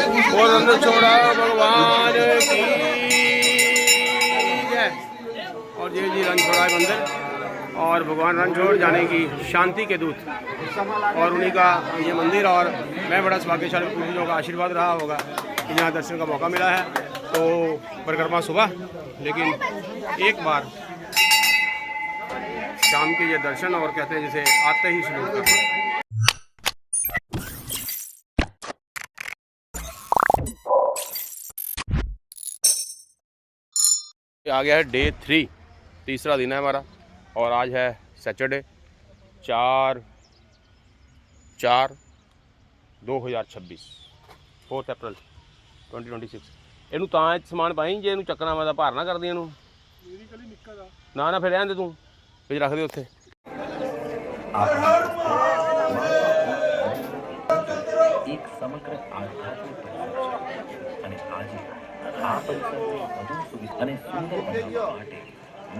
और अंदर छोड़ा भगवान की जय। और ये जी रणछोड़ा है मंदिर और भगवान रणछोड़ जाने की शांति के दूत और उन्हीं का ये मंदिर। और मैं बड़ा सौभाग्यशाली पूर्वजों का आशीर्वाद रहा होगा कि यहाँ दर्शन का मौका मिला है। तो परिक्रमा सुबह, लेकिन एक बार शाम के ये दर्शन और कहते हैं जैसे आते ही शुरू करते हैं। आ गया है डे 3, तीसरा दिन है हमारा और आज है सैटरडे 4/4/2026 4 अप्रैल 2026। ਇਹਨੂੰ ਤਾਂ ਸਮਾਨ ਪਾਈ ਜੇ ਇਹਨੂੰ ਚੱਕਣਾ ਮੈਂ ਤਾਂ ਭਾਰ ਨਾ ਕਰਦੀ ਇਹਨੂੰ ਨਾ ਨਾ ਫਿਰ ਰਹਿਣ ਦੇ ਤੂੰ ਵਿੱਚ ਰੱਖ ਦੇ ਉੱਥੇ। एक समग्र आध्यात्मिक परिसर અને આજે આ પરિસરને વધુ સુવિધા અને સુંદર બનાવવા માટે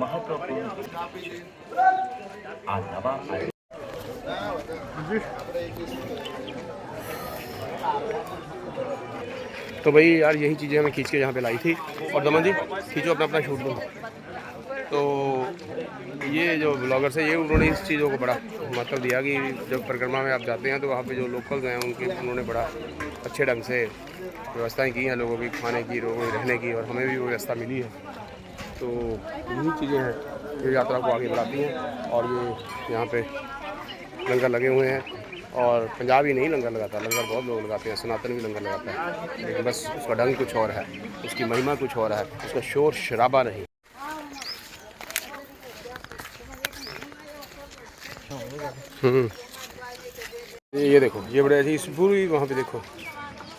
મહત્વપૂર્ણ આ નવા तो भाई यार यही चीज़ें हमें खींच के यहाँ पे लाई थी। और दमन जी खींचो अपना अपना शूट लो। तो ये जो ब्लॉगर्स है ये उन्होंने इस चीज़ों को बड़ा मतलब दिया कि जब परिक्रमा में आप जाते हैं तो वहाँ पे जो लोकल्स हैं उनके उन्होंने बड़ा अच्छे ढंग से व्यवस्थाएं की हैं लोगों की खाने की, लोगों की रहने की, और हमें भी वो व्यवस्था मिली है। तो यही चीज़ें हैं जो यात्रा को आगे बढ़ाती हैं। और ये यहाँ पे लंगर लगे हुए हैं और पंजाब ही नहीं लंगर लगाता, लंगर बहुत लोग लगाते हैं, सनातन भी लंगर लगाता है, लेकिन बस उसका ढंग कुछ और है, उसकी महिमा कुछ और है, उसका शोर शराबा नहीं। ये देखो ये बड़े ऐसी पूरी वहाँ पे देखो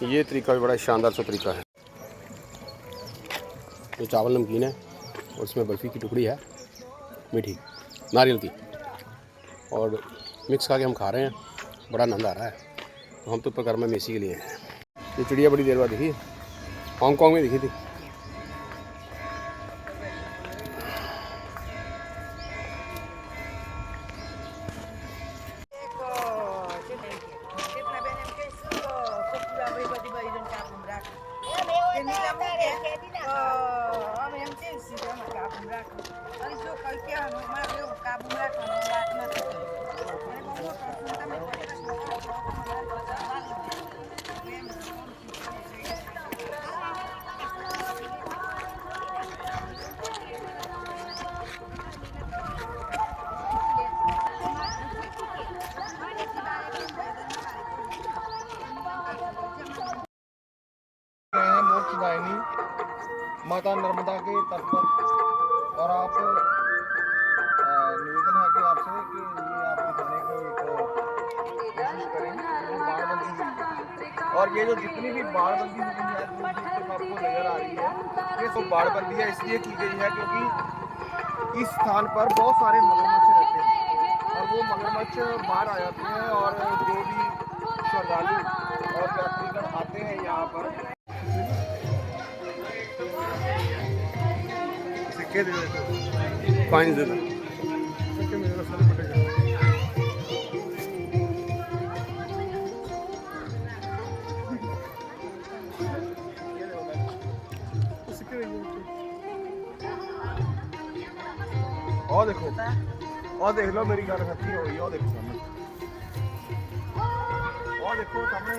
ये तरीका भी बड़ा शानदार सा तरीका है। ये चावल नमकीन है और इसमें बर्फ़ी की टुकड़ी है मीठी नारियल की और मिक्स करके हम खा रहे हैं, बड़ा आनंद आ रहा है। तो हम तो परिक्रमा में इसी के लिए हैं। ये चिड़िया बड़ी देर बाद दिखी, हांगकॉन्ग में दिखी थी। माता नर्मदा के तट पर और आप निवेदन है कि आपसे कि ये आप दिखाने की कोशिश करें जो बाड़बंदी हुई है। और ये जो जितनी भी बाड़बंदी हुई है आपको नजर आ रही है, ये सब बाड़बंदी है इसलिए की गई है क्योंकि इस स्थान पर बहुत सारे मगरमच्छ रहते हैं और वो मगरमच्छ बाहर आ जाते हैं। और जो भी श्रद्धालु और यात्रीगण आते हैं यहाँ पर फाइन दे दो। और देखो और देख लो मेरी गल सच्ची हो गई। और देखो सामने, और देखो सामने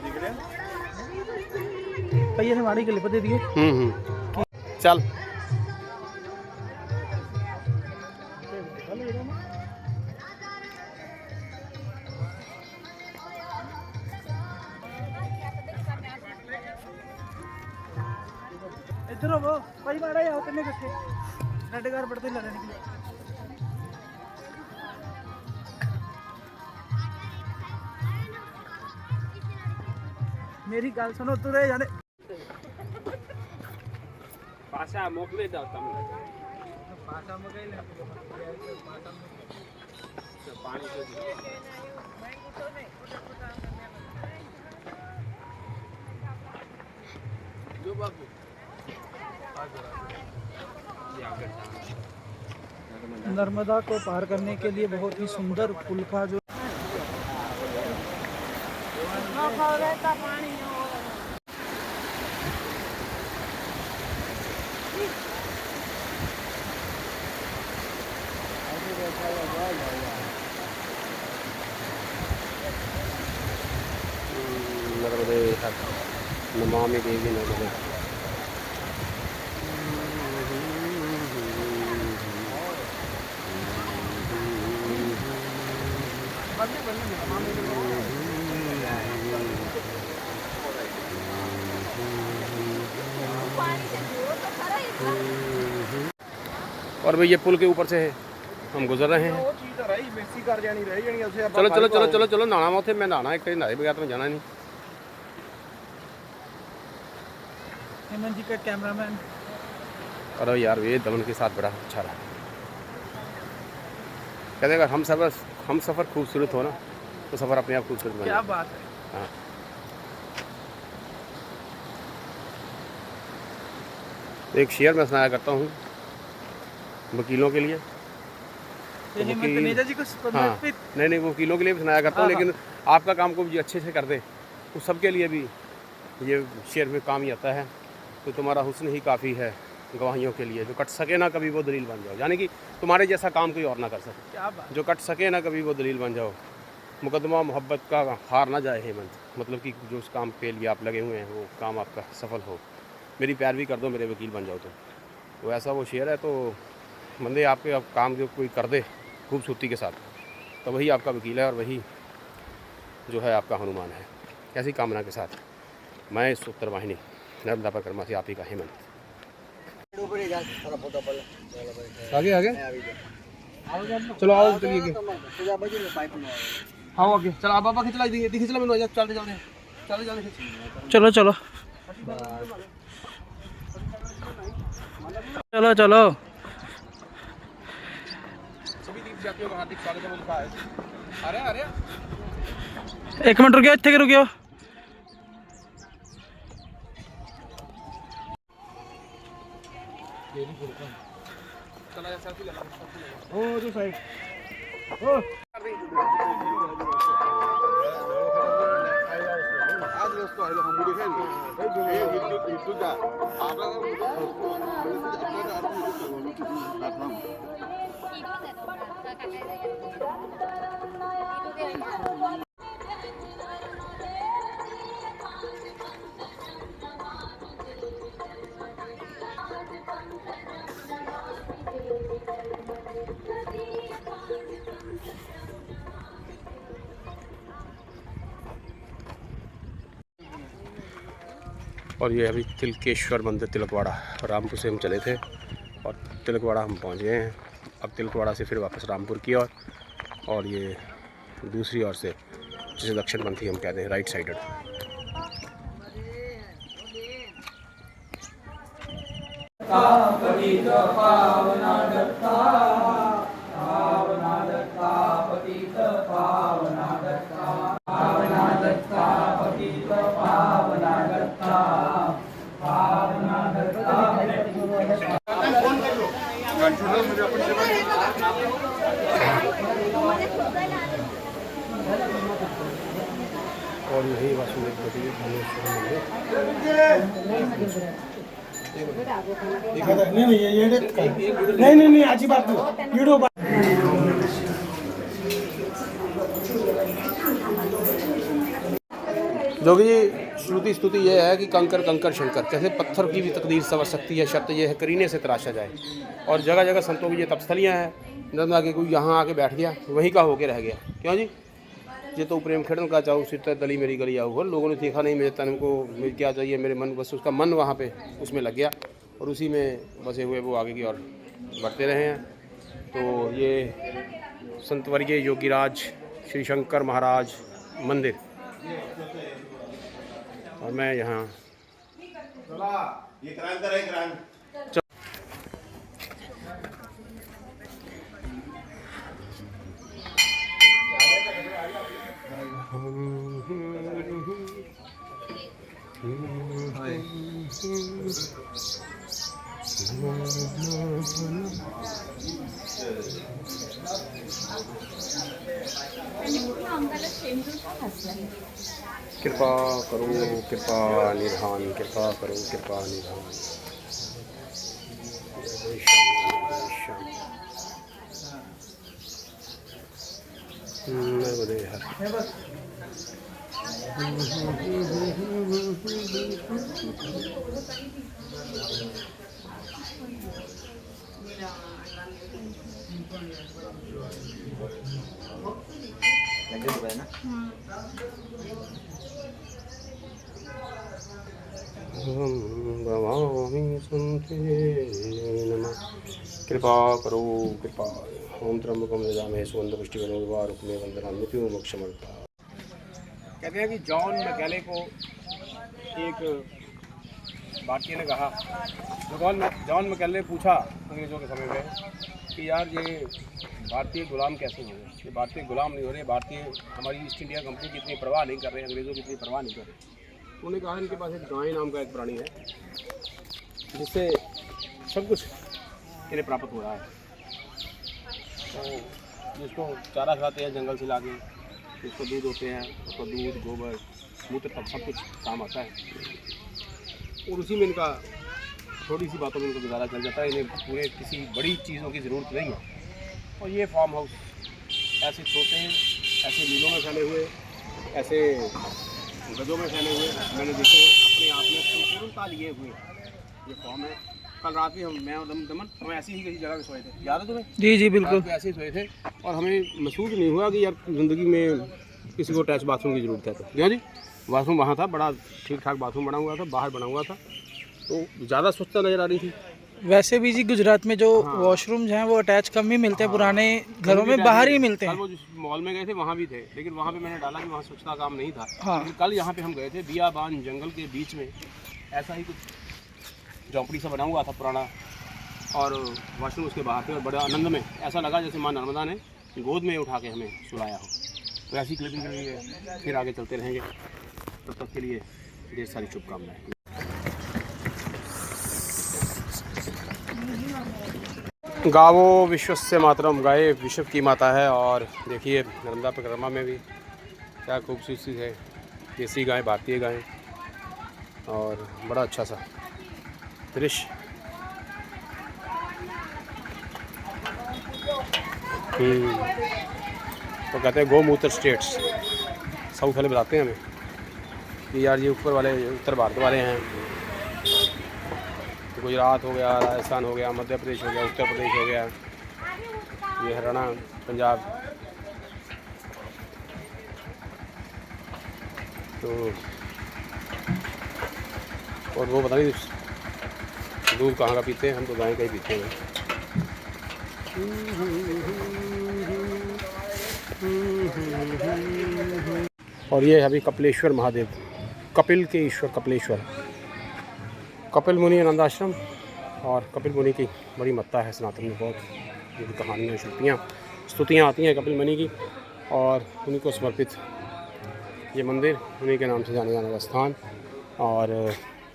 दिख रहे हैं भैया ने हमारी क्लिप दे दिए। चल इधर हो भाई माड़ा आओ किन्ने इकट्ठे साढ़े घर पड़ते लड़ने निकले। मेरी गल सुनो तू रहे जाने पासा मोकले दो तम पासा मगाई ले पानी से जो बाबू नर्मदा को पार करने के लिए बहुत ही सुंदर पुल का जो नर्मदे हर नमामि देवी नर्मदे। और भाई ये पुल के ऊपर से हम गुजर रहे हैं। चलो चलो चलो चलो चलो नहाना मैं उसे मैं नहाना एक नहाए बगैर तो जाना नहीं। हेमंत जी का कैमरामैन। अरे यार ये दमन के साथ बड़ा अच्छा रहा। कहते अगर हम सफ़र खूबसूरत हो ना तो सफ़र अपने आप खूबसूरत बन क्या बात है। हाँ तो एक शेयर मैं सुनाया करता हूँ वकीलों के लिए। ये हेमंत नेजा जी को हाँ नहीं वकीलों के लिए भी सुनाया करता हूँ, लेकिन आपका काम को भी अच्छे से कर दे तो सबके लिए भी ये शेर में काम ही आता है। तो तुम्हारा हुस्न ही काफ़ी है गवाहियों के लिए, जो कट सके ना कभी वो दलील बन जाओ। यानी कि तुम्हारे जैसा काम कोई और ना कर सके। क्या बात। जो कट सके ना कभी वो दलील बन जाओ। मुकदमा मोहब्बत का हार ना जाए हेमंत, मतलब कि जो उस काम के लिए आप लगे हुए हैं वो काम आपका सफल हो। मेरी पैरवी कर दो, मेरे वकील बन जाओ। तो ऐसा वो शेर है। तो बंदे आपके अब काम जो कोई कर दे खूबसूरती के साथ तो वही आपका वकील है और वही जो है आपका हनुमान है। ऐसी कामना के साथ मैं इस उत्तर वाहिनी नर्मदा परिक्रमा से आप ही का हेमंत। आगे आगे चलो आओ चलिए हाँ ओके चलो आप बाबा खिंचला दिखी चलो मैंने चलते चलते चलते चलते चलो चलो चलो चलो। सभी तीर्थयात्रियों का हार्दिक स्वागत है। लिखा है अरे अरे एक मिनट रुकियो, इतने के रुकियो। चला जा सेल्फी ले लो ओ जो साइड आज उसको आइलो हम मुड़ी खाएंगे ये विद्युत जा आपला और ये अभी तिलकेश्वर मंदिर तिलकवाड़ा रामपुर से हम चले थे और तिलकवाड़ा हम पहुंच गए हैं। अब तिलकवाड़ा से फिर वापस रामपुर की ओर और ये दूसरी ओर से जिसे दक्षिणपंथी हम कहते हैं राइट साइडेड। और यही वासुदेव नहीं अच्छी बात वीडियो जो कि श्रुति स्तुति यह है कि कंकर कंकर शंकर, कैसे पत्थर की भी तकदीर समझ सकती है, शर्त यह है करीने से तराशा जाए। और जगह जगह संतों की ये तपस्थलियाँ हैं। नर्मदा के कोई यहाँ आके बैठ गया वहीं का होके रह गया। क्यों जी ये तो प्रेम खेड़न का चाहूँ सिर दली मेरी गली आओ। लोगों ने देखा नहीं मेरे तन को मुझे क्या चाहिए, मेरे मन बस उसका मन वहाँ पे उसमें लग गया और उसी में बसे हुए वो आगे की ओर बढ़ते रहे हैं। तो ये संतवर्गीय योगीराज श्री शंकर महाराज मंदिर और मैं यहाँ कृपा करो कृपा निधान, कृपा करो कृपा निधान। नर्मदे हर कृपा करो कृपा। ओम त्र्यंबकम यजामहे सुगंधिं पुष्टिवर्धनम् उर्वारुकमिव वन्दनामि मृत्युर्मोक्षमार्गम्। कहते हैं कि जॉन मैकेले को एक भारतीय ने कहा, जॉन मैकेले ने पूछा अंग्रेज़ों के समय में कि यार ये भारतीय गुलाम कैसे हो गए? ये भारतीय गुलाम नहीं हो रहे, भारतीय हमारी ईस्ट इंडिया कंपनी की इतनी परवाह नहीं कर रहे, अंग्रेज़ों की इतनी परवाह नहीं कर रहे। उन्होंने कहा इनके पास एक गाय नाम का एक प्राणी है जिससे सब कुछ इन्हें प्राप्त हो रहा है। तो जिसको चारा खिलाते हैं जंगल से लाके, जिसको दूध होते हैं उसको दूध गोबर मूत्र तक सब कुछ काम आता है, और उसी में इनका थोड़ी सी बातों में इनको गुजारा चल जाता है। इन्हें पूरे किसी बड़ी चीज़ों की ज़रूरत नहीं है। और ये फार्म हाउस ऐसे छोटे हैं, ऐसे मीलों में फैले हुए, ऐसे गजों में फैले हुए मैंने देखे हुए, अपने आप में संपूर्णता लिए हुए ये फॉर्म है। कल रात भी मैं और दमन हम ऐसे ही किसी जगह पे सोए थे, याद है तुम्हें? जी जी बिल्कुल। ऐसे ही सोए थे और हमें महसूस नहीं हुआ कि यार ज़िंदगी में किसी को अटैच बाथरूम की ज़रूरत है। तो क्यों जी, बाथरूम वहाँ था, बड़ा ठीक ठाक बाथरूम बना हुआ था, बाहर बना हुआ था, तो ज़्यादा स्वच्छता नज़र आ रही थी। वैसे भी जी गुजरात में जो वॉशरूम्स हैं वो अटैच कम ही मिलते हैं, पुराने घरों में बाहर ही मिलते हैं। वो जिस मॉल में गए थे वहाँ भी थे, लेकिन वहाँ पे मैंने डाला कि वहाँ स्वच्छता काम नहीं था। हाँ। लेकिन कल यहाँ पे हम गए थे, बियाबान जंगल के बीच में ऐसा ही कुछ झोंपड़ी सा बना हुआ था पुराना, और वॉशरूम उसके बाहर थे, और बड़ा आनंद में ऐसा लगा जैसे माँ नर्मदा ने गोद में उठा के हमें सुलाया हो। तो ऐसी क्लिपिंग के लिए फिर आगे चलते रहेंगे, तब तक के लिए ढेर सारी शुभकामनाएं। गावो विश्वस्य मातरम, गाय विश्व की माता है। और देखिए नर्मदा परिक्रमा में भी क्या खूबसूरती है, देसी गाय, भारतीय गाय, और बड़ा अच्छा सा दृश्य। तो कहते हैं गोमूत्र स्टेट्स, साउथ वाले बताते हैं हमें कि यार ये ऊपर वाले उत्तर भारत वाले हैं। गुजरात हो गया, राजस्थान हो गया, मध्य प्रदेश हो गया, उत्तर प्रदेश हो गया, ये हरियाणा, पंजाब। तो और वो पता नहीं दूध कहाँ का पीते हैं, हम तो गाय का ही पीते हैं। और ये अभी कपिलेश्वर महादेव, कपिल के ईश्वर कपिलेश्वर, कपिल मुनि आनंद आश्रम। और कपिल मुनि की बड़ी महत्ता है सनातन में, बहुत उनकी कहानियाँ, श्रुतियाँ, स्तुतियाँ आती हैं कपिल मुनि की, और उन्हीं को समर्पित ये मंदिर, उन्हीं के नाम से जाने जाने का स्थान। और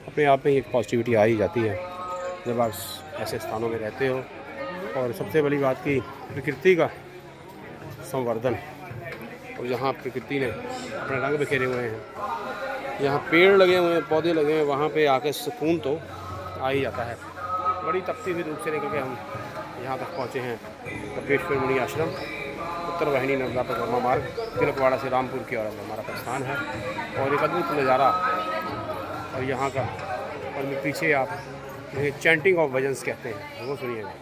अपने आप में एक पॉजिटिविटी आ ही जाती है जब आप ऐसे स्थानों में रहते हो। और सबसे बड़ी बात की प्रकृति का संवर्धन, और यहाँ प्रकृति ने अपने रंग बिखेरे हुए हैं, यहाँ पेड़ लगे हुए हैं, पौधे लगे हैं, वहाँ पे आके सुकून तो आ ही जाता है। बड़ी तपती हुई धूप से निकल के हम यहाँ तक पहुँचे हैं, कपिलेश्वर मुनि आश्रम, उत्तर वाहिनी नर्मदा परिक्रमा मार्ग, तिलकवाड़ा से रामपुर की ओर हमारा प्रस्थान है। और एक अद्भुत नज़ारा और यहाँ का, और मैं पीछे आप चैंटिंग ऑफ भजन्स कहते हैं, वो सुनिएगा।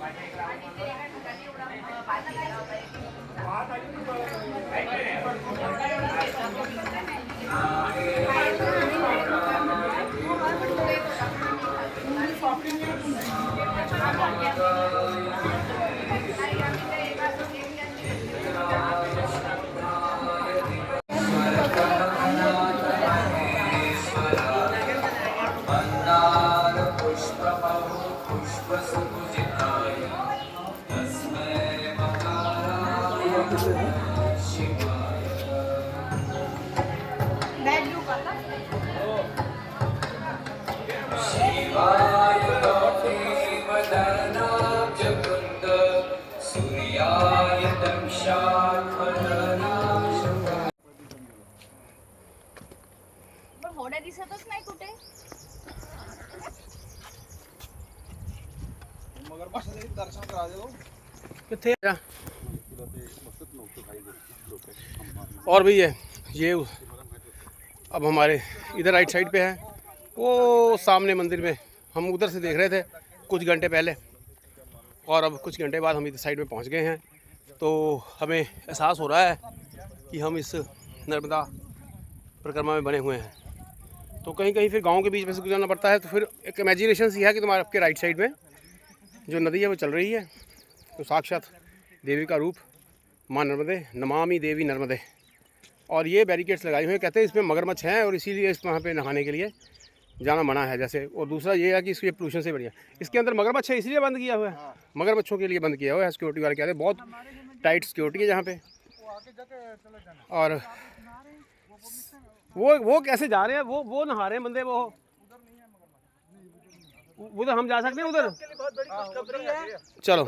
घोडा दिसतच नाही कुठे. दर्शन करा दो कितने। और भी ये अब हमारे इधर राइट साइड पे है, वो सामने मंदिर में हम उधर से देख रहे थे कुछ घंटे पहले, और अब कुछ घंटे बाद हम इधर साइड में पहुंच गए हैं। तो हमें एहसास हो रहा है कि हम इस नर्मदा परिक्रमा में बने हुए हैं। तो कहीं कहीं फिर गांव के बीच में से गुजरना पड़ता है, तो फिर एक इमेजिनेशन सी है कि तुम्हारे आपके राइट साइड में जो नदी है वो चल रही है, तो साक्षात देवी का रूप माँ नर्मदे, नमामि देवी नर्मदे। और ये बैरिकेड्स लगाए हुए हैं, कहते हैं इसमें मगरमच्छ हैं और इसीलिए इस वहाँ पे नहाने के लिए जाना मना है जैसे। और दूसरा ये है कि इसके पोल्यूशन से बढ़िया इसके अंदर मगरमच्छ है, इसलिए बंद किया हुआ है, मगरमच्छों के लिए बंद किया हुआ है। सिक्योरिटी वाले कहते हैं बहुत टाइट सिक्योरिटी है यहाँ पे। और वो कैसे जा रहे हैं, वो नहा रहे हैं बंदे, वो उधर हम जा सकते हैं उधर, चलो।